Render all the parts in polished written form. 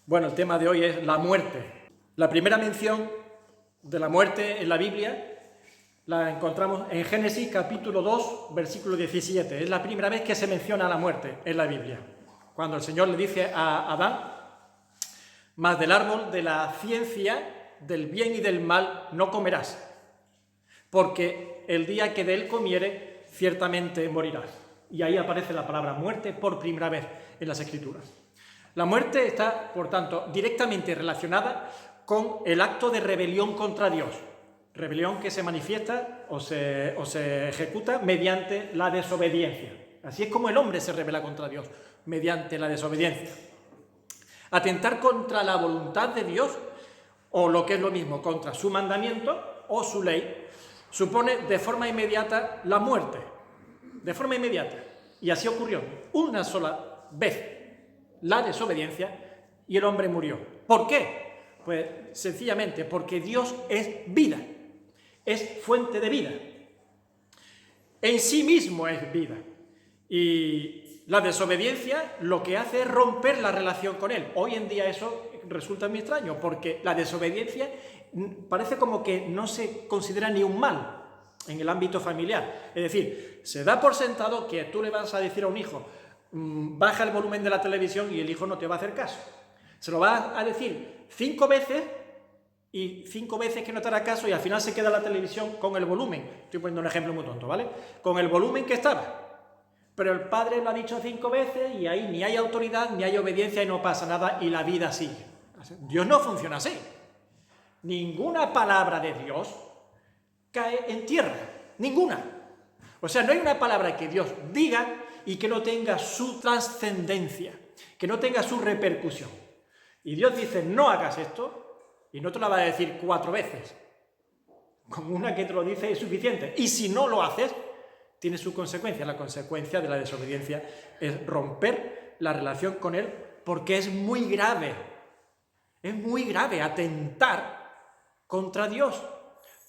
Bueno, el tema de hoy es la muerte. La primera mención de la muerte en la Biblia la encontramos en Génesis capítulo 2, versículo 17. Es la primera vez que se menciona la muerte en la Biblia. Cuando el Señor le dice a Adán: mas del árbol de la ciencia, del bien y del mal no comerás, porque el día que de él comiere, ciertamente morirás. Y ahí aparece la palabra muerte por primera vez en las Escrituras. La muerte está, por tanto, directamente relacionada con el acto de rebelión contra Dios. Rebelión que se manifiesta o se ejecuta mediante la desobediencia. Así es como el hombre se rebela contra Dios, mediante la desobediencia. Atentar contra la voluntad de Dios, o lo que es lo mismo, contra su mandamiento o su ley, supone de forma inmediata la muerte. De forma inmediata. Y así ocurrió una sola vez. La desobediencia y el hombre murió. ¿Por qué? Pues sencillamente porque Dios es vida, es fuente de vida. En sí mismo es vida. Y la desobediencia lo que hace es romper la relación con Él. Hoy en día eso resulta muy extraño, porque la desobediencia parece como que no se considera ni un mal en el ámbito familiar. Es decir, se da por sentado que tú le vas a decir a un hijo: baja el volumen de la televisión, y el hijo no te va a hacer caso. Se lo vas a decir 5 veces y 5 veces que no te hará caso, y al final se queda la televisión con el volumen. Estoy poniendo un ejemplo muy tonto, ¿vale? Con el volumen que estaba. Pero el padre lo ha dicho 5 veces y ahí ni hay autoridad, ni hay obediencia y no pasa nada y la vida sigue. Dios no funciona así. Ninguna palabra de Dios cae en tierra. Ninguna. O sea, no hay una palabra que Dios diga y que no tenga su trascendencia, que no tenga su repercusión. Y Dios dice: no hagas esto, y no te lo va a decir 4 veces. Con una que te lo dice es suficiente. Y si no lo haces, tiene su consecuencia. La consecuencia de la desobediencia es romper la relación con Él, porque es muy grave. Es muy grave atentar contra Dios.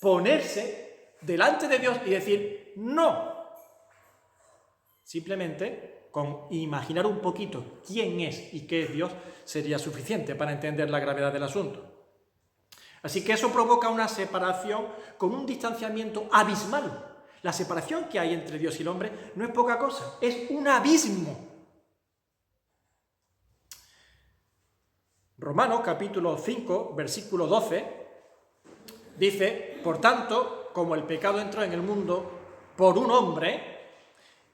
Ponerse delante de Dios y decir no. Simplemente con imaginar un poquito quién es y qué es Dios sería suficiente para entender la gravedad del asunto. Así que eso provoca una separación con un distanciamiento abismal. La separación que hay entre Dios y el hombre no es poca cosa, es un abismo. Romanos capítulo 5, versículo 12, dice: por tanto, como el pecado entró en el mundo por un hombre,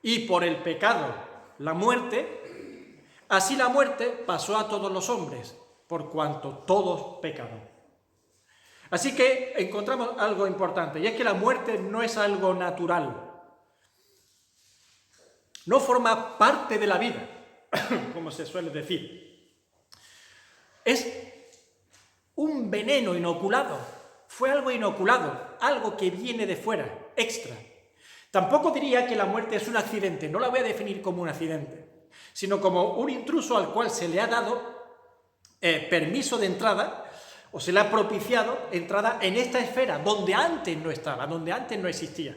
y por el pecado la muerte, así la muerte pasó a todos los hombres, por cuanto todos pecaron. Así que encontramos algo importante, y es que la muerte no es algo natural. No forma parte de la vida, como se suele decir. Es un veneno inoculado. Fue algo inoculado, algo que viene de fuera, extra. Tampoco diría que la muerte es un accidente, no la voy a definir como un accidente, sino como un intruso al cual se le ha dado permiso de entrada, o se le ha propiciado entrada en esta esfera, donde antes no estaba, donde antes no existía.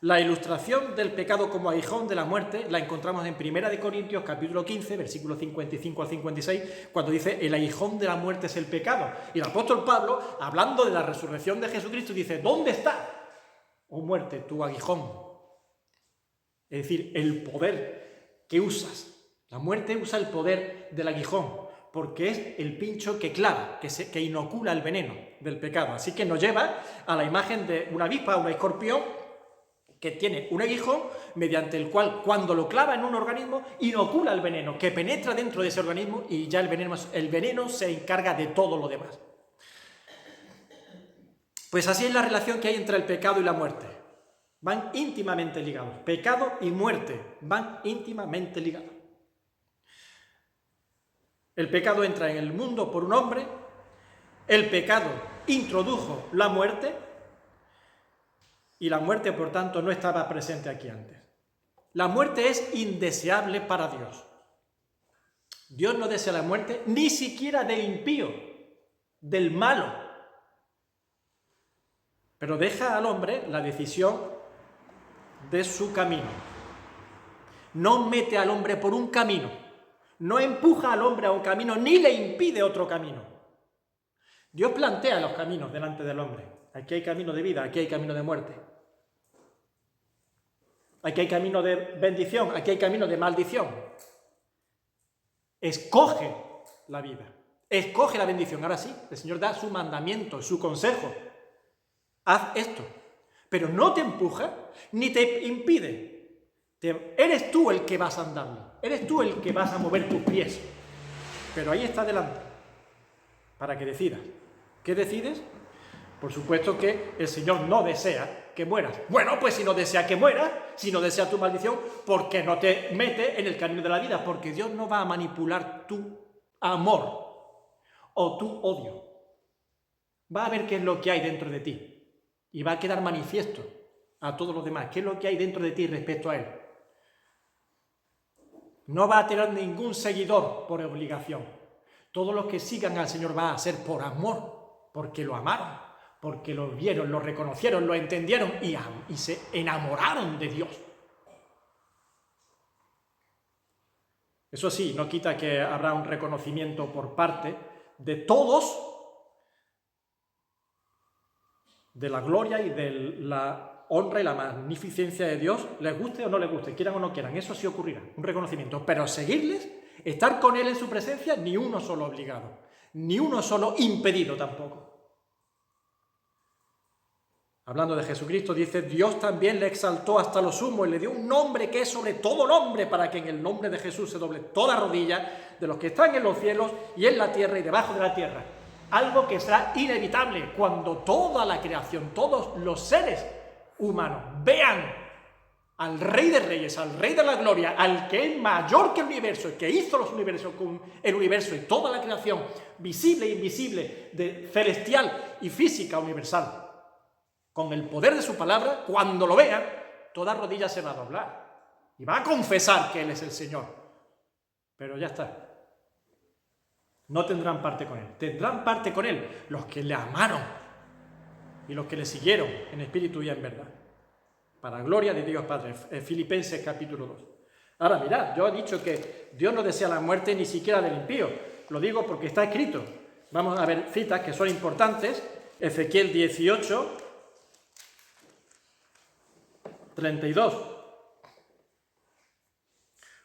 La ilustración del pecado como aguijón de la muerte la encontramos en 1 Corintios capítulo 15, versículos 55 al 56, cuando dice: el aguijón de la muerte es el pecado. Y el apóstol Pablo, hablando de la resurrección de Jesucristo, dice: ¿dónde está, oh muerte, tu aguijón? Es decir, el poder que usas. La muerte usa el poder del aguijón, porque es el pincho que clava, que inocula el veneno del pecado. Así que nos lleva a la imagen de una avispa, un escorpión, que tiene un aguijón mediante el cual, cuando lo clava en un organismo, inocula el veneno, que penetra dentro de ese organismo, y ya el veneno se encarga de todo lo demás. Pues así es la relación que hay entre el pecado y la muerte. Van íntimamente ligados. Pecado y muerte van íntimamente ligados. El pecado entra en el mundo por un hombre, el pecado introdujo la muerte, y la muerte, por tanto, no estaba presente aquí antes. La muerte es indeseable para Dios. Dios no desea la muerte ni siquiera del impío, del malo. Pero deja al hombre la decisión de su camino. No mete al hombre por un camino. no empuja al hombre a un camino ni le impide otro camino. Dios plantea los caminos delante del hombre. Aquí hay camino de vida, aquí hay camino de muerte. Aquí hay camino de bendición, aquí hay camino de maldición. Escoge la vida, escoge la bendición. Ahora sí, el Señor da su mandamiento, su consejo. Haz esto, pero no te empuja ni te impide. Eres tú el que vas a andarle, eres tú el que vas a mover tus pies. Pero ahí está delante, para que decidas. ¿Qué decides? Por supuesto que el Señor no desea que mueras. Bueno, pues si no desea que mueras, si no desea tu maldición, ¿por qué no te mete en el camino de la vida? Porque Dios no va a manipular tu amor o tu odio. Va a ver qué es lo que hay dentro de ti y va a quedar manifiesto a todos los demás qué es lo que hay dentro de ti respecto a Él. No va a tener ningún seguidor por obligación. Todos los que sigan al Señor va a ser por amor, porque lo amaron, porque lo vieron, lo reconocieron, lo entendieron y se enamoraron de Dios. Eso sí, no quita que habrá un reconocimiento por parte de todos de la gloria y de la honra y la magnificencia de Dios, les guste o no les guste, quieran o no quieran, eso sí ocurrirá, un reconocimiento. Pero seguirles, estar con Él en su presencia, ni uno solo obligado, ni uno solo impedido tampoco. Hablando de Jesucristo, dice, Dios también le exaltó hasta lo sumo y le dio un nombre que es sobre todo nombre, para que en el nombre de Jesús se doble toda rodilla de los que están en los cielos y en la tierra y debajo de la tierra. Algo que será inevitable cuando toda la creación, todos los seres humanos vean al Rey de Reyes, al Rey de la Gloria, al que es mayor que el universo, el que hizo los universos con el universo y toda la creación, visible e invisible, celestial y física universal. Con el poder de su palabra, cuando lo vean, toda rodilla se va a doblar y va a confesar que Él es el Señor. Pero ya está. No tendrán parte con Él. Tendrán parte con Él los que le amaron y los que le siguieron en espíritu y en verdad. Para gloria de Dios Padre. Filipenses capítulo 2. Ahora mirad, yo he dicho que Dios no desea la muerte ni siquiera del impío. Lo digo porque está escrito. Vamos a ver citas que son importantes. Ezequiel 18, 32.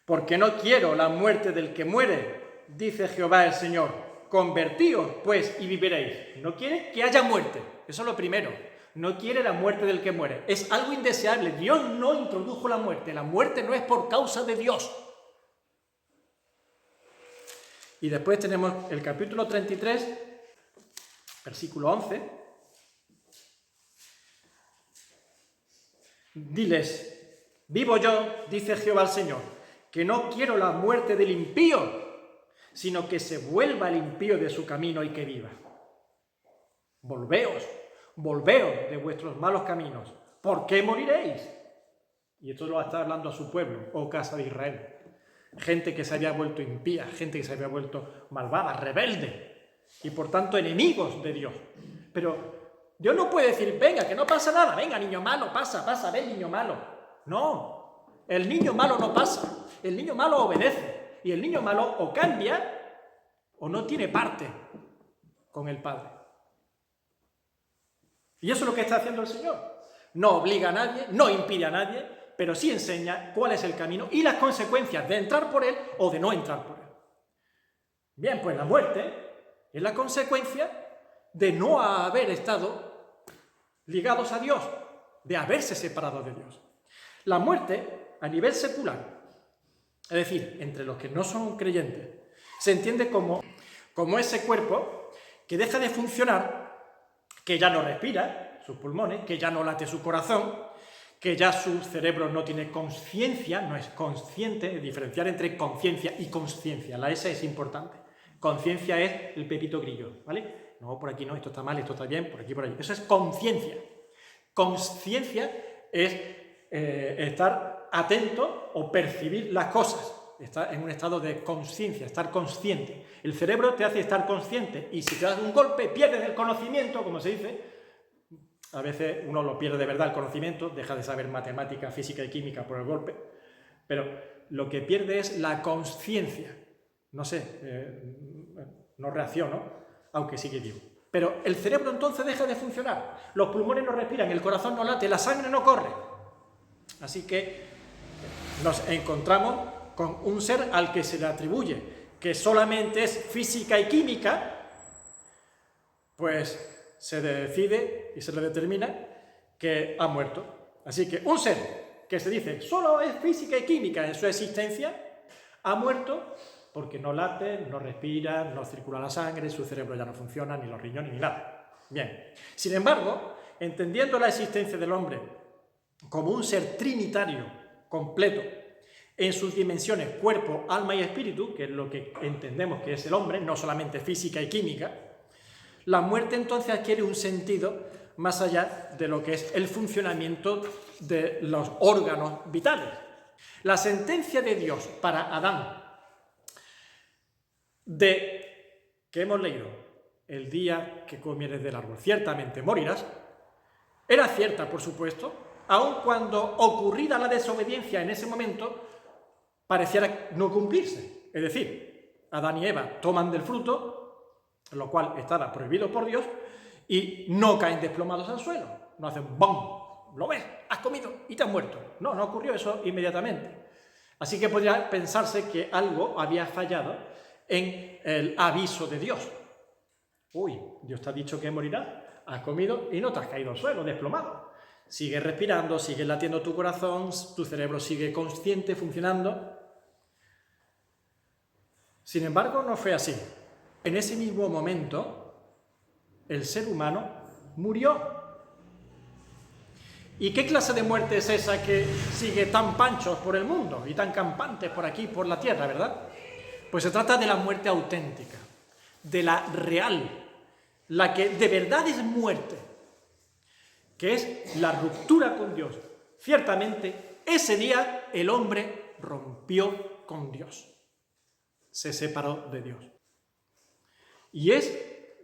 Porque no quiero la muerte del que muere, dice Jehová el Señor. Convertíos, pues, y viviréis. No quiere que haya muerte. Eso es lo primero. No quiere la muerte del que muere. Es algo indeseable. Dios no introdujo la muerte. La muerte no es por causa de Dios. Y después tenemos el capítulo 33, versículo 11. Diles, vivo yo, dice Jehová el Señor, que no quiero la muerte del impío, sino que se vuelva el impío de su camino y que viva. Volveos de vuestros malos caminos. ¿Por qué moriréis? Y esto lo está hablando a su pueblo, oh casa de Israel. Gente que se había vuelto impía, gente que se había vuelto malvada, rebelde, y por tanto enemigos de Dios. Pero Dios no puede decir, venga, que no pasa nada, venga, niño malo, pasa, ven, niño malo. No, el niño malo no pasa, el niño malo obedece, y el niño malo o cambia o no tiene parte con el Padre. Y eso es lo que está haciendo el Señor. No obliga a nadie, no impide a nadie, pero sí enseña cuál es el camino y las consecuencias de entrar por él o de no entrar por él. Bien, pues la muerte es la consecuencia de no haber estado ligados a Dios, de haberse separado de Dios. La muerte, a nivel secular, es decir, entre los que no son creyentes, se entiende como ese cuerpo que deja de funcionar, que ya no respira, sus pulmones, que ya no late su corazón, que ya su cerebro no tiene conciencia, no es consciente, diferenciar entre conciencia y consciencia. La S es importante. Conciencia es el pepito grillo, ¿vale? No, por aquí no, esto está mal, esto está bien, por aquí, por allí. Eso es conciencia. Conciencia es estar atento o percibir las cosas. Estar en un estado de conciencia, estar consciente. El cerebro te hace estar consciente y si te das un golpe, pierdes el conocimiento, como se dice. A veces uno lo pierde de verdad el conocimiento, deja de saber matemática, física y química por el golpe, pero lo que pierde es la conciencia. no sé, no reacciono, aunque sigue vivo. Pero el cerebro entonces deja de funcionar, los pulmones no respiran, el corazón no late, la sangre no corre. Así que nos encontramos con un ser al que se le atribuye que solamente es física y química, pues se decide y se le determina que ha muerto. Así que un ser que se dice solo es física y química en su existencia, ha muerto porque no late, no respira, no circula la sangre, su cerebro ya no funciona, ni los riñones, ni nada. Bien. Sin embargo, entendiendo la existencia del hombre como un ser trinitario completo, en sus dimensiones cuerpo, alma y espíritu, que es lo que entendemos que es el hombre, no solamente física y química, la muerte entonces adquiere un sentido más allá de lo que es el funcionamiento de los órganos vitales. La sentencia de Dios para Adán, que hemos leído, el día que comieres del árbol, ciertamente morirás, era cierta, por supuesto, aun cuando ocurrida la desobediencia en ese momento, pareciera no cumplirse. Es decir, Adán y Eva toman del fruto, lo cual estaba prohibido por Dios, y no caen desplomados al suelo. No hacen ¡bum! ¿Lo ves? Has comido y te has muerto. No ocurrió eso inmediatamente. Así que podría pensarse que algo había fallado en el aviso de Dios. Uy, Dios te ha dicho que morirás, has comido y no te has caído al suelo, desplomado. Sigue respirando, sigue latiendo tu corazón, tu cerebro sigue consciente, funcionando. Sin embargo, no fue así. En ese mismo momento, el ser humano murió. ¿Y qué clase de muerte es esa que sigue tan panchos por el mundo y tan campantes por aquí, por la tierra, verdad? Pues se trata de la muerte auténtica, de la real, la que de verdad es muerte, que es la ruptura con Dios. Ciertamente, ese día el hombre rompió con Dios, se separó de Dios. Y es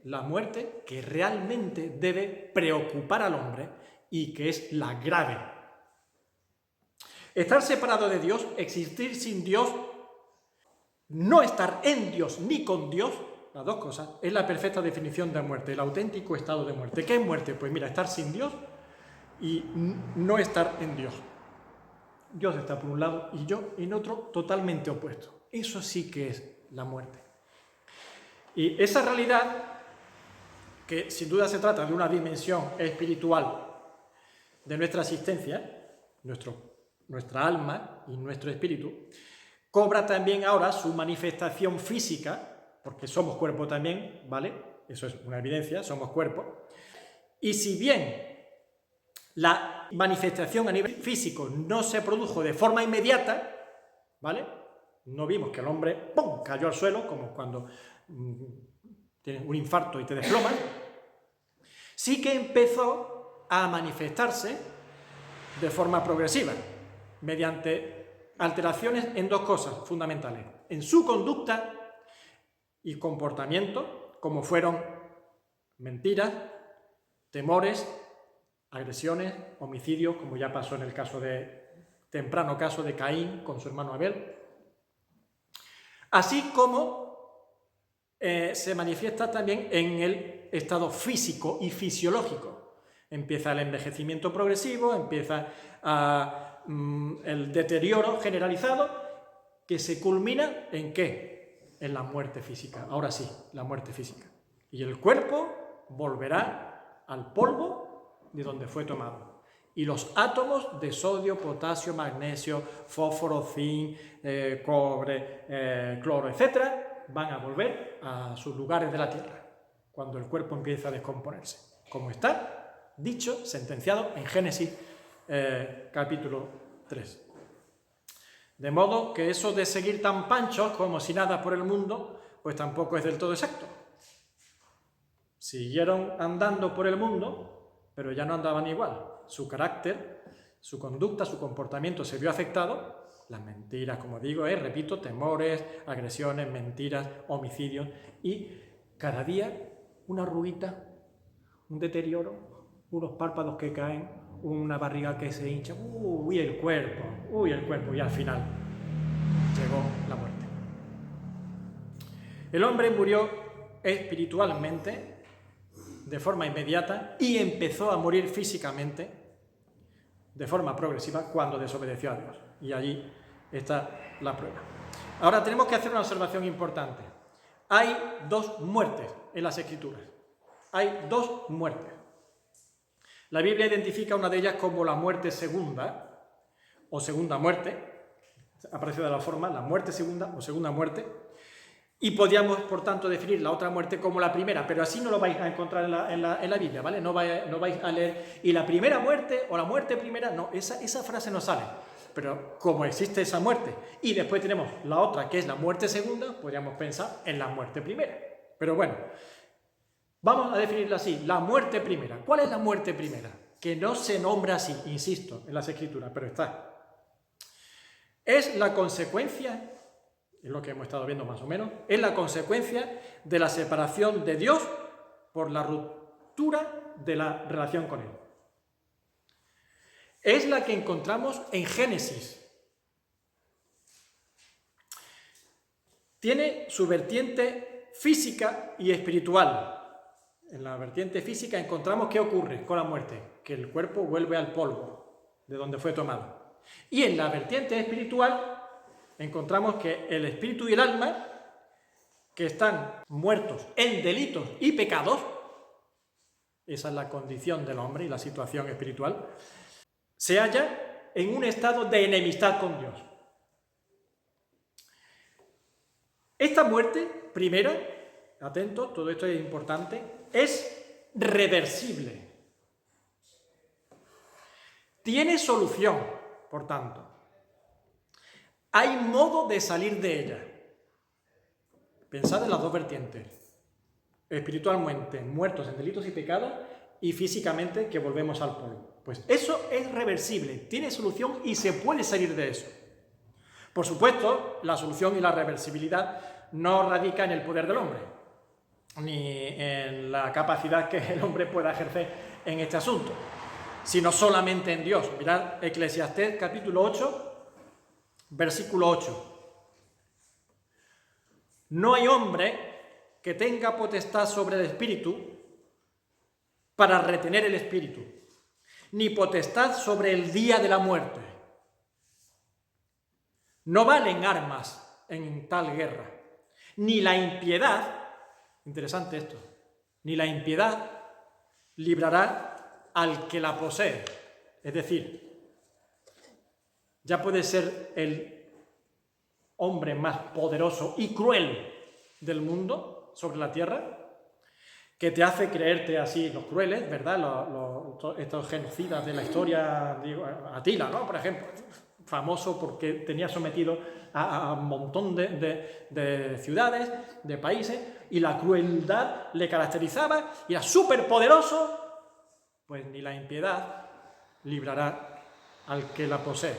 la muerte que realmente debe preocupar al hombre y que es la grave. Estar separado de Dios, existir sin Dios, no estar en Dios ni con Dios, las dos cosas, es la perfecta definición de muerte, el auténtico estado de muerte. ¿Qué es muerte? Pues mira, estar sin Dios y no estar en Dios. Dios está por un lado y yo en otro totalmente opuesto. Eso sí que es la muerte. Y esa realidad, que sin duda se trata de una dimensión espiritual de nuestra existencia, nuestra alma y nuestro espíritu, cobra también ahora su manifestación física, porque somos cuerpo también, ¿vale? Eso es una evidencia, somos cuerpo. Y si bien la manifestación a nivel físico no se produjo de forma inmediata, ¿vale? No vimos que el hombre, ¡pum!, cayó al suelo, como cuando tienes un infarto y te desplomas. Sí que empezó a manifestarse de forma progresiva, mediante alteraciones en dos cosas fundamentales: en su conducta y comportamiento, como fueron mentiras, temores, agresiones, homicidios, como ya pasó en el temprano caso de Caín con su hermano Abel, así como se manifiesta también en el estado físico y fisiológico. Empieza el envejecimiento progresivo, empieza el deterioro generalizado, que se culmina ¿en qué? En la muerte física. Ahora sí, la muerte física. Y el cuerpo volverá al polvo de donde fue tomado. Y los átomos de sodio, potasio, magnesio, fósforo, zinc, cobre, cloro, etc., van a volver a sus lugares de la Tierra, cuando el cuerpo empieza a descomponerse, como está dicho, sentenciado en Génesis capítulo 3. De modo que eso de seguir tan panchos como si nada por el mundo, pues tampoco es del todo exacto. Siguieron andando por el mundo, pero ya no andaban igual. Su carácter, su conducta, su comportamiento se vio afectado. Las mentiras, como digo, repito, temores, agresiones, mentiras, homicidios, y cada día una arruguita, un deterioro, unos párpados que caen, una barriga que se hincha, el cuerpo, y al final llegó la muerte. El hombre murió espiritualmente de forma inmediata y empezó a morir físicamente de forma progresiva cuando desobedeció a Dios. Y allí está la prueba. Ahora tenemos que hacer una observación importante. Hay dos muertes en las Escrituras. Hay dos muertes. La Biblia identifica una de ellas como la muerte segunda o segunda muerte. Aparece de la forma la muerte segunda o segunda muerte. Y podríamos, por tanto, definir la otra muerte como la primera, pero así no lo vais a encontrar en la Biblia, ¿vale? No vais a leer, y la primera muerte o la muerte primera, no, esa frase no sale. Pero como existe esa muerte y después tenemos la otra, que es la muerte segunda, podríamos pensar en la muerte primera. Pero bueno, vamos a definirla así, la muerte primera. ¿Cuál es la muerte primera? Que no se nombra así, insisto, en las Escrituras, pero está. Es la consecuencia, es lo que hemos estado viendo más o menos, es la consecuencia de la separación de Dios por la ruptura de la relación con Él. Es la que encontramos en Génesis. Tiene su vertiente física y espiritual. En la vertiente física encontramos qué ocurre con la muerte, que el cuerpo vuelve al polvo de donde fue tomado. Y en la vertiente espiritual encontramos que el espíritu y el alma, que están muertos en delitos y pecados, esa es la condición del hombre y la situación espiritual, se halla en un estado de enemistad con Dios. Esta muerte primera, atento, todo esto es importante, es reversible. Tiene solución, por tanto. Hay modo de salir de ella. Pensad en las dos vertientes. Espiritualmente muertos en delitos y pecados y físicamente que volvemos al polvo. Pues eso es reversible, tiene solución y se puede salir de eso. Por supuesto, la solución y la reversibilidad no radica en el poder del hombre, ni en la capacidad que el hombre pueda ejercer en este asunto, sino solamente en Dios. Mirad Eclesiastés capítulo 8, versículo 8. No hay hombre que tenga potestad sobre el espíritu para retener el espíritu, ni potestad sobre el día de la muerte. No valen armas en tal guerra, ni la impiedad, interesante esto, ni la impiedad librará al que la posee. Es decir, ya puede ser el hombre más poderoso y cruel del mundo sobre la tierra, que te hace creerte así los crueles, ¿verdad? Estos genocidas de la historia, digo, Atila, ¿no? Por ejemplo, famoso porque tenía sometido a un montón de ciudades, de países, y la crueldad le caracterizaba, y era súper poderoso, pues ni la impiedad librará al que la posee.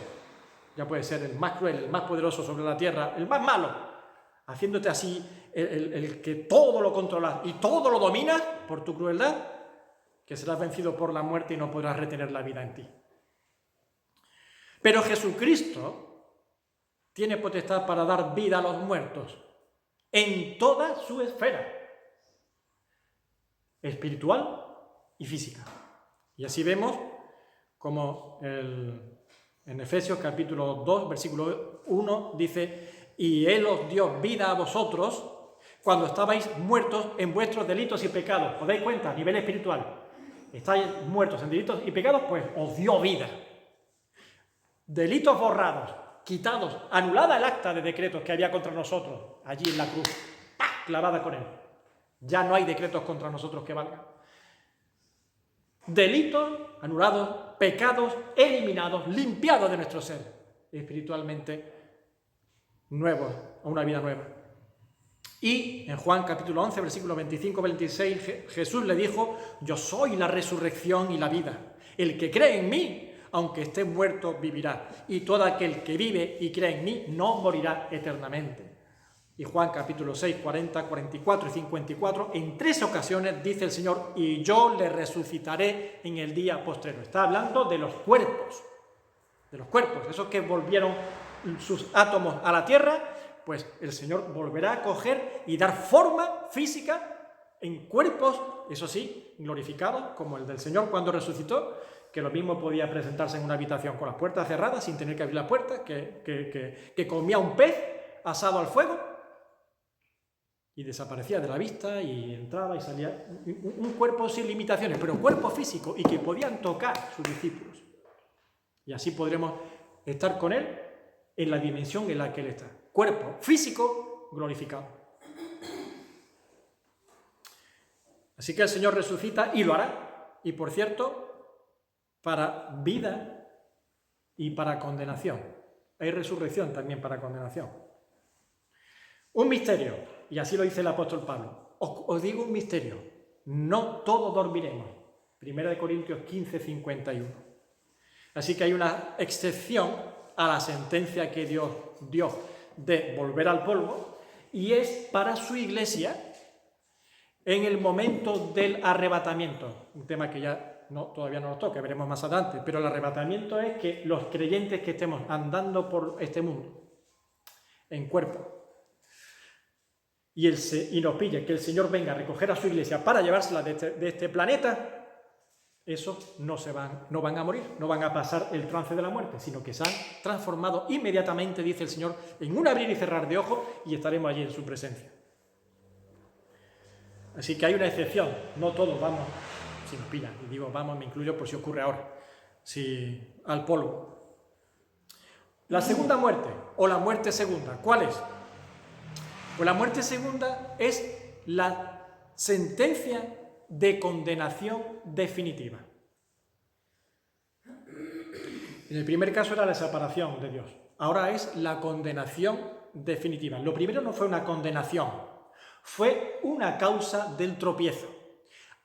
Ya puede ser el más cruel, el más poderoso sobre la tierra, el más malo, haciéndote así el que todo lo controlas y todo lo dominas por tu crueldad, que serás vencido por la muerte y no podrás retener la vida en ti. Pero Jesucristo tiene potestad para dar vida a los muertos en toda su esfera, espiritual y física. Y así vemos como en Efesios capítulo 2, versículo 1, dice: y Él os dio vida a vosotros cuando estabais muertos en vuestros delitos y pecados. ¿Os dais cuenta? A nivel espiritual. Estáis muertos en delitos y pecados, pues os dio vida. Delitos borrados, quitados, anulada el acta de decretos que había contra nosotros, allí en la cruz, ¡pah!, clavada con Él. Ya no hay decretos contra nosotros que valgan. Delitos anulados, pecados eliminados, limpiados de nuestro ser, espiritualmente nuevos, a una vida nueva. Y en Juan capítulo 11, versículos 25-26, Jesús le dijo: yo soy la resurrección y la vida. El que cree en mí, aunque esté muerto, vivirá. Y todo aquel que vive y cree en mí no morirá eternamente. Y Juan capítulo 6, 40, 44 y 54, en 3 ocasiones dice el Señor: y yo le resucitaré en el día postrero. Está hablando de los cuerpos, esos que volvieron sus átomos a la tierra, pues el Señor volverá a coger y dar forma física en cuerpos, eso sí, glorificados, como el del Señor cuando resucitó, que lo mismo podía presentarse en una habitación con las puertas cerradas sin tener que abrir las puertas, que comía un pez asado al fuego y desaparecía de la vista y entraba y salía. Un cuerpo sin limitaciones, pero un cuerpo físico y que podían tocar sus discípulos. Y así podremos estar con Él en la dimensión en la que Él está. Cuerpo físico glorificado. Así que el Señor resucita y lo hará. Y por cierto, para vida y para condenación. Hay resurrección también para condenación. Un misterio, y así lo dice el apóstol Pablo. Os digo un misterio, no todos dormiremos. 1 Corintios 15, 51. Así que hay una excepción a la sentencia que Dios dio de volver al polvo, y es para su iglesia en el momento del arrebatamiento. Un tema que ya todavía no nos toca, veremos más adelante, pero el arrebatamiento es que los creyentes que estemos andando por este mundo en cuerpo y nos pille que el Señor venga a recoger a su iglesia para llevársela de este planeta, esos no van a morir, no van a pasar el trance de la muerte, sino que se han transformado inmediatamente, dice el Señor, en un abrir y cerrar de ojos, y estaremos allí en su presencia. Así que hay una excepción, no todos vamos, si nos pillan, y digo vamos, me incluyo por si ocurre ahora, al polvo. La segunda muerte, o la muerte segunda, ¿cuál es? Pues la muerte segunda es la sentencia de condenación definitiva. En el primer caso era la separación de Dios, ahora es la condenación definitiva. Lo primero no fue una condenación, fue una causa del tropiezo.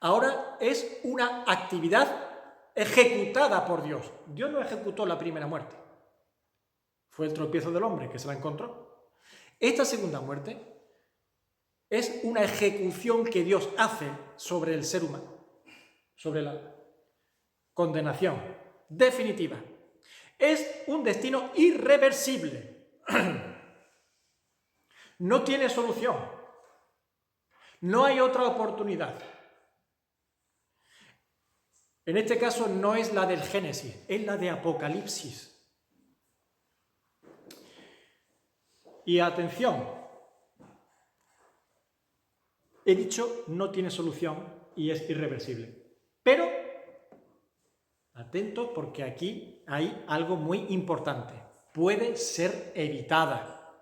Ahora es una actividad ejecutada por Dios. Dios no ejecutó la primera muerte, fue el tropiezo del hombre que se la encontró. Esta segunda muerte es una ejecución que Dios hace sobre el ser humano, sobre la condenación definitiva. Es un destino irreversible. No tiene solución. No hay otra oportunidad. En este caso no es la del Génesis, es la de Apocalipsis. Y atención, he dicho no tiene solución y es irreversible. Pero, atentos porque aquí hay algo muy importante. Puede ser evitada.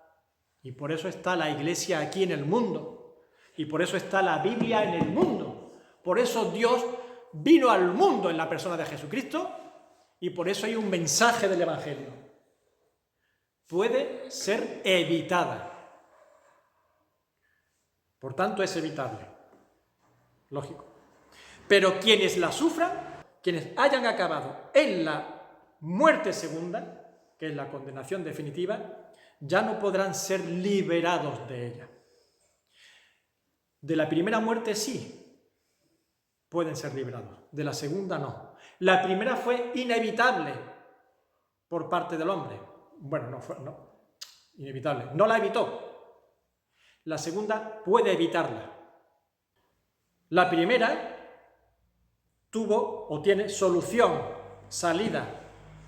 Y por eso está la Iglesia aquí en el mundo. Y por eso está la Biblia en el mundo. Por eso Dios vino al mundo en la persona de Jesucristo. Y por eso hay un mensaje del Evangelio. Puede ser evitada. Por tanto, es evitable. Lógico. Pero quienes la sufran, quienes hayan acabado en la muerte segunda, que es la condenación definitiva, ya no podrán ser liberados de ella. De la primera muerte sí pueden ser liberados, de la segunda no. La primera fue inevitable por parte del hombre. Bueno, inevitable, no la evitó. La segunda puede evitarla. La primera tuvo o tiene solución, salida,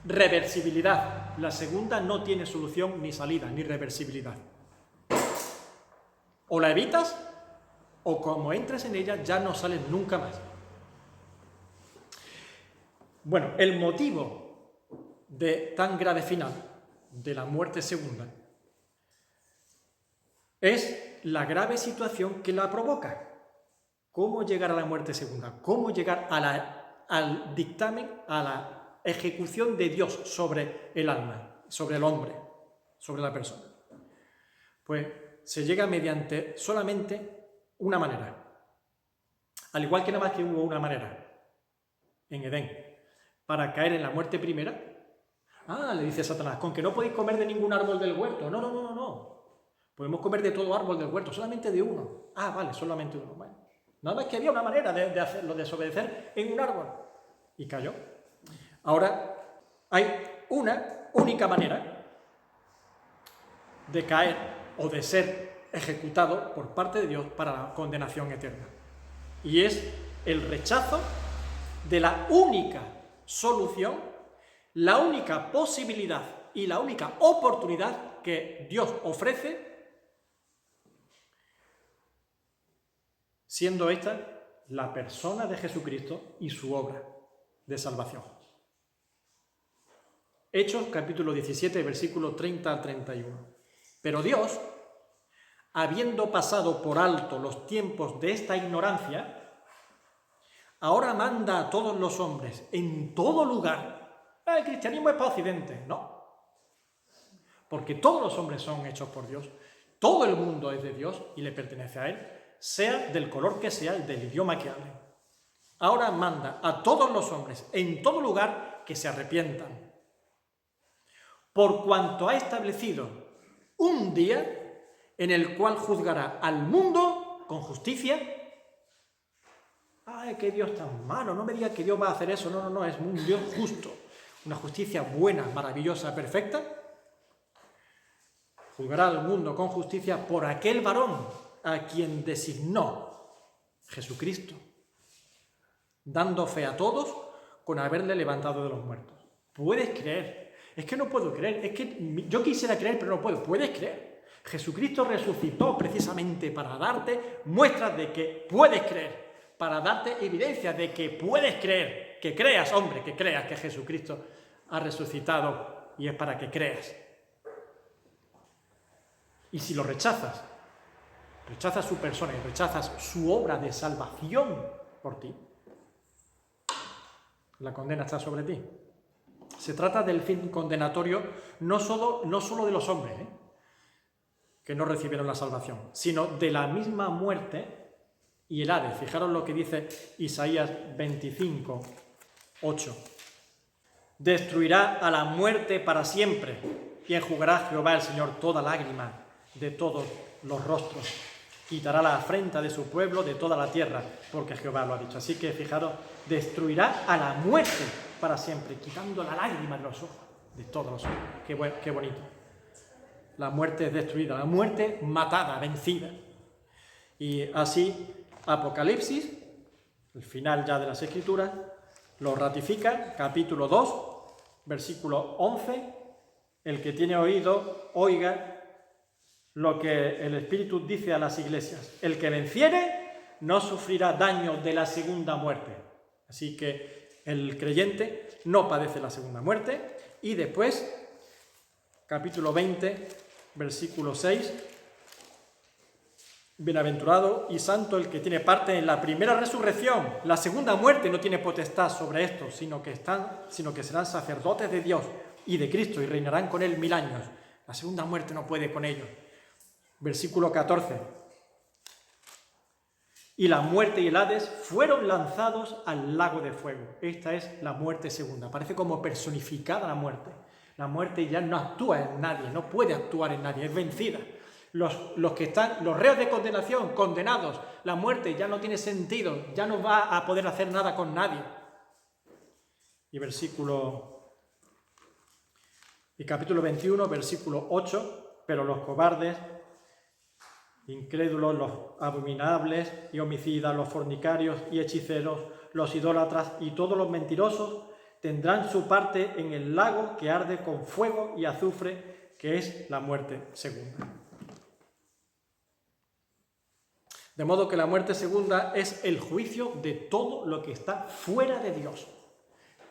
reversibilidad. La segunda no tiene solución, ni salida, ni reversibilidad. O la evitas, o como entres en ella ya no sales nunca más. Bueno, el motivo de tan grave final de la muerte segunda es la grave situación que la provoca. ¿Cómo llegar a la muerte segunda? ¿Cómo llegar al dictamen, a la ejecución de Dios sobre el alma, sobre el hombre, sobre la persona? Pues se llega mediante solamente una manera. Al igual que nada más que hubo una manera en Edén para caer en la muerte primera. Le dice Satanás, con que no podéis comer de ningún árbol del huerto. No. Podemos comer de todo árbol del huerto, solamente de uno. Vale, solamente uno. Bueno, nada más que había una manera de hacerlo, de desobedecer en un árbol. Y cayó. Ahora hay una única manera de caer o de ser ejecutado por parte de Dios para la condenación eterna. Y es el rechazo de la única solución, la única posibilidad y la única oportunidad que Dios ofrece, siendo esta la persona de Jesucristo y su obra de salvación. Hechos capítulo 17, versículos 30 al 31. Pero Dios, habiendo pasado por alto los tiempos de esta ignorancia, ahora manda a todos los hombres en todo lugar. El cristianismo es para Occidente, no. Porque todos los hombres son hechos por Dios, todo el mundo es de Dios y le pertenece a Él, sea del color que sea y del idioma que hablen. Ahora manda a todos los hombres en todo lugar que se arrepientan, por cuanto ha establecido un día en el cual juzgará al mundo con justicia. ¡Ay, qué Dios tan malo! No me diga que Dios va a hacer eso. No, es un Dios justo, una justicia buena, maravillosa, perfecta. Juzgará al mundo con justicia por aquel varón a quien designó Jesucristo, dando fe a todos con haberle levantado de los muertos. ¿Puedes creer? Es que no puedo creer, es que yo quisiera creer, pero no puedo. ¿Puedes creer? Jesucristo resucitó precisamente para darte muestras de que puedes creer, para darte evidencia de que puedes creer, que creas, hombre, que creas que Jesucristo ha resucitado y es para que creas. Y si lo rechazas su persona y rechazas su obra de salvación por ti, la condena está sobre ti. Se trata del fin condenatorio no solo de los hombres, que no recibieron la salvación, sino de la misma muerte y el Hades. Fijaros lo que dice Isaías 25, 8. Destruirá a la muerte para siempre y enjugará Jehová el Señor toda lágrima de todos los rostros. Quitará la afrenta de su pueblo de toda la tierra, porque Jehová lo ha dicho. Así que, fijaros, destruirá a la muerte para siempre, quitando la lágrima de los ojos, de todos los ojos. Qué bonito. La muerte es destruida, la muerte matada, vencida. Y así, Apocalipsis, el final ya de las Escrituras, lo ratifica, capítulo 2, versículo 11. El que tiene oído, oiga lo que el Espíritu dice a las iglesias. El que venciere no sufrirá daño de la segunda muerte. Así que el creyente no padece la segunda muerte. Y después, capítulo 20, versículo 6. Bienaventurado y santo el que tiene parte en la primera resurrección. La segunda muerte no tiene potestad sobre esto, sino que serán sacerdotes de Dios y de Cristo y reinarán con él 1000 años. La segunda muerte no puede con ellos. Versículo 14. Y la muerte y el Hades fueron lanzados al lago de fuego. Esta es la muerte segunda. Parece como personificada la muerte. La muerte ya no actúa en nadie, no puede actuar en nadie, es vencida. Los reos de condenación, condenados, la muerte ya no tiene sentido, ya no va a poder hacer nada con nadie. Y capítulo 21, versículo 8, pero los cobardes, incrédulos, los abominables y homicidas, los fornicarios y hechiceros, los idólatras y todos los mentirosos tendrán su parte en el lago que arde con fuego y azufre, que es la muerte segunda. De modo que la muerte segunda es el juicio de todo lo que está fuera de Dios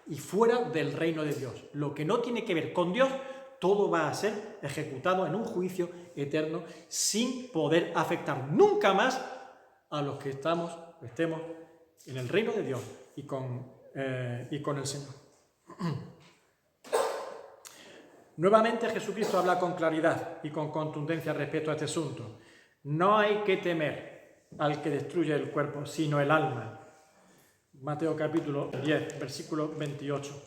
y fuera del reino de Dios. Lo que no tiene que ver con Dios, todo va a ser ejecutado en un juicio eterno sin poder afectar nunca más a los que estemos en el reino de Dios y con el Señor. Nuevamente Jesucristo habla con claridad y con contundencia respecto a este asunto. No hay que temer al que destruye el cuerpo, sino el alma. Mateo capítulo 10, versículo 28.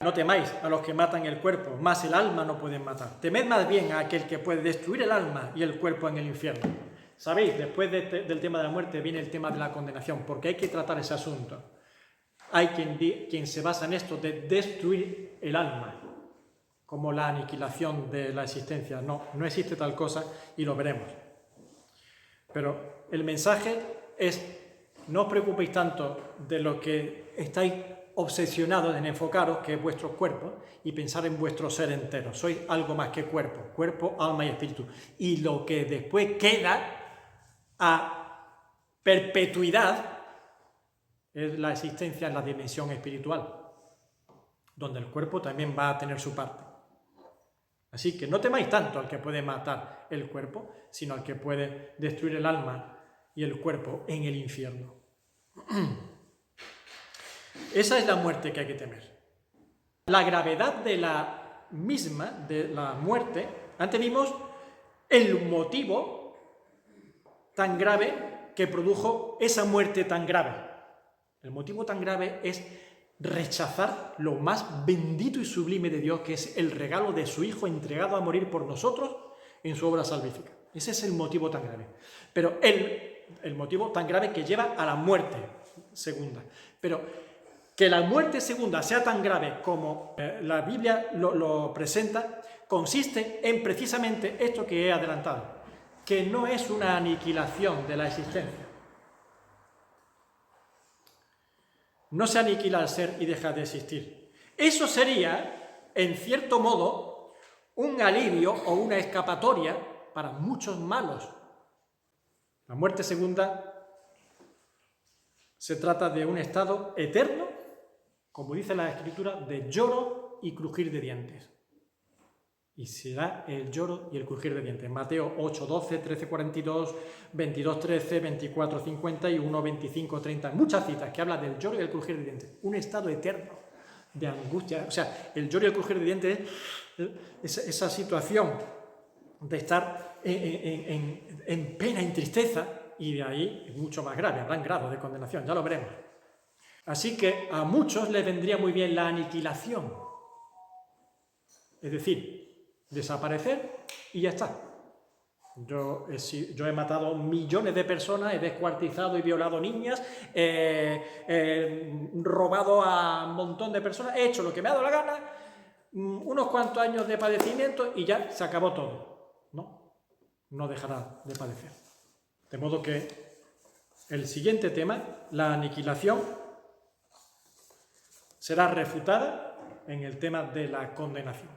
No temáis a los que matan el cuerpo, mas el alma no pueden matar. Temed más bien a aquel que puede destruir el alma y el cuerpo en el infierno. Sabéis, después del tema de la muerte viene el tema de la condenación, porque hay que tratar ese asunto. Hay quien se basa en esto de destruir el alma. como la aniquilación de la existencia. No, no existe tal cosa y lo veremos. Pero el mensaje es: no os preocupéis tanto de lo que estáis obsesionados en enfocaros, que es vuestro cuerpo, y pensar en vuestro ser entero. Sois algo más que cuerpo, cuerpo, alma y espíritu. Y lo que después queda a perpetuidad es la existencia en la dimensión espiritual, donde el cuerpo también va a tener su parte. Así que no temáis tanto al que puede matar el cuerpo, sino al que puede destruir el alma y el cuerpo en el infierno. Esa es la muerte que hay que temer. La gravedad de la misma, de la muerte, antes vimos el motivo tan grave que produjo esa muerte tan grave. El motivo tan grave es rechazar lo más bendito y sublime de Dios, que es el regalo de su Hijo entregado a morir por nosotros en su obra salvífica. Ese es el motivo tan grave. Pero el motivo tan grave que lleva a la muerte segunda. Pero que la muerte segunda sea tan grave como la Biblia lo presenta, consiste en precisamente esto que he adelantado, que no es una aniquilación de la existencia. No se aniquila el ser y deja de existir. Eso sería, en cierto modo, un alivio o una escapatoria para muchos malos. La muerte segunda se trata de un estado eterno, como dice la Escritura, de lloro y crujir de dientes. Y será el lloro y el crujir de dientes. Mateo 8:12, 13:42, 22:13, 24:51, 25:30. Muchas citas que hablan del lloro y el crujir de dientes. Un estado eterno de angustia. O sea, el lloro y el crujir de dientes es esa situación de estar en pena, en tristeza, y de ahí es mucho más grave, habrán grados de condenación, ya lo veremos. Así que a muchos les vendría muy bien la aniquilación, es decir, desaparecer y ya está. Yo he matado millones de personas, he descuartizado y violado niñas, robado a un montón de personas, he hecho lo que me ha dado la gana, unos cuantos años de padecimiento y ya se acabó todo. No dejará de padecer. De modo que el siguiente tema, la aniquilación, será refutada en el tema de la condenación.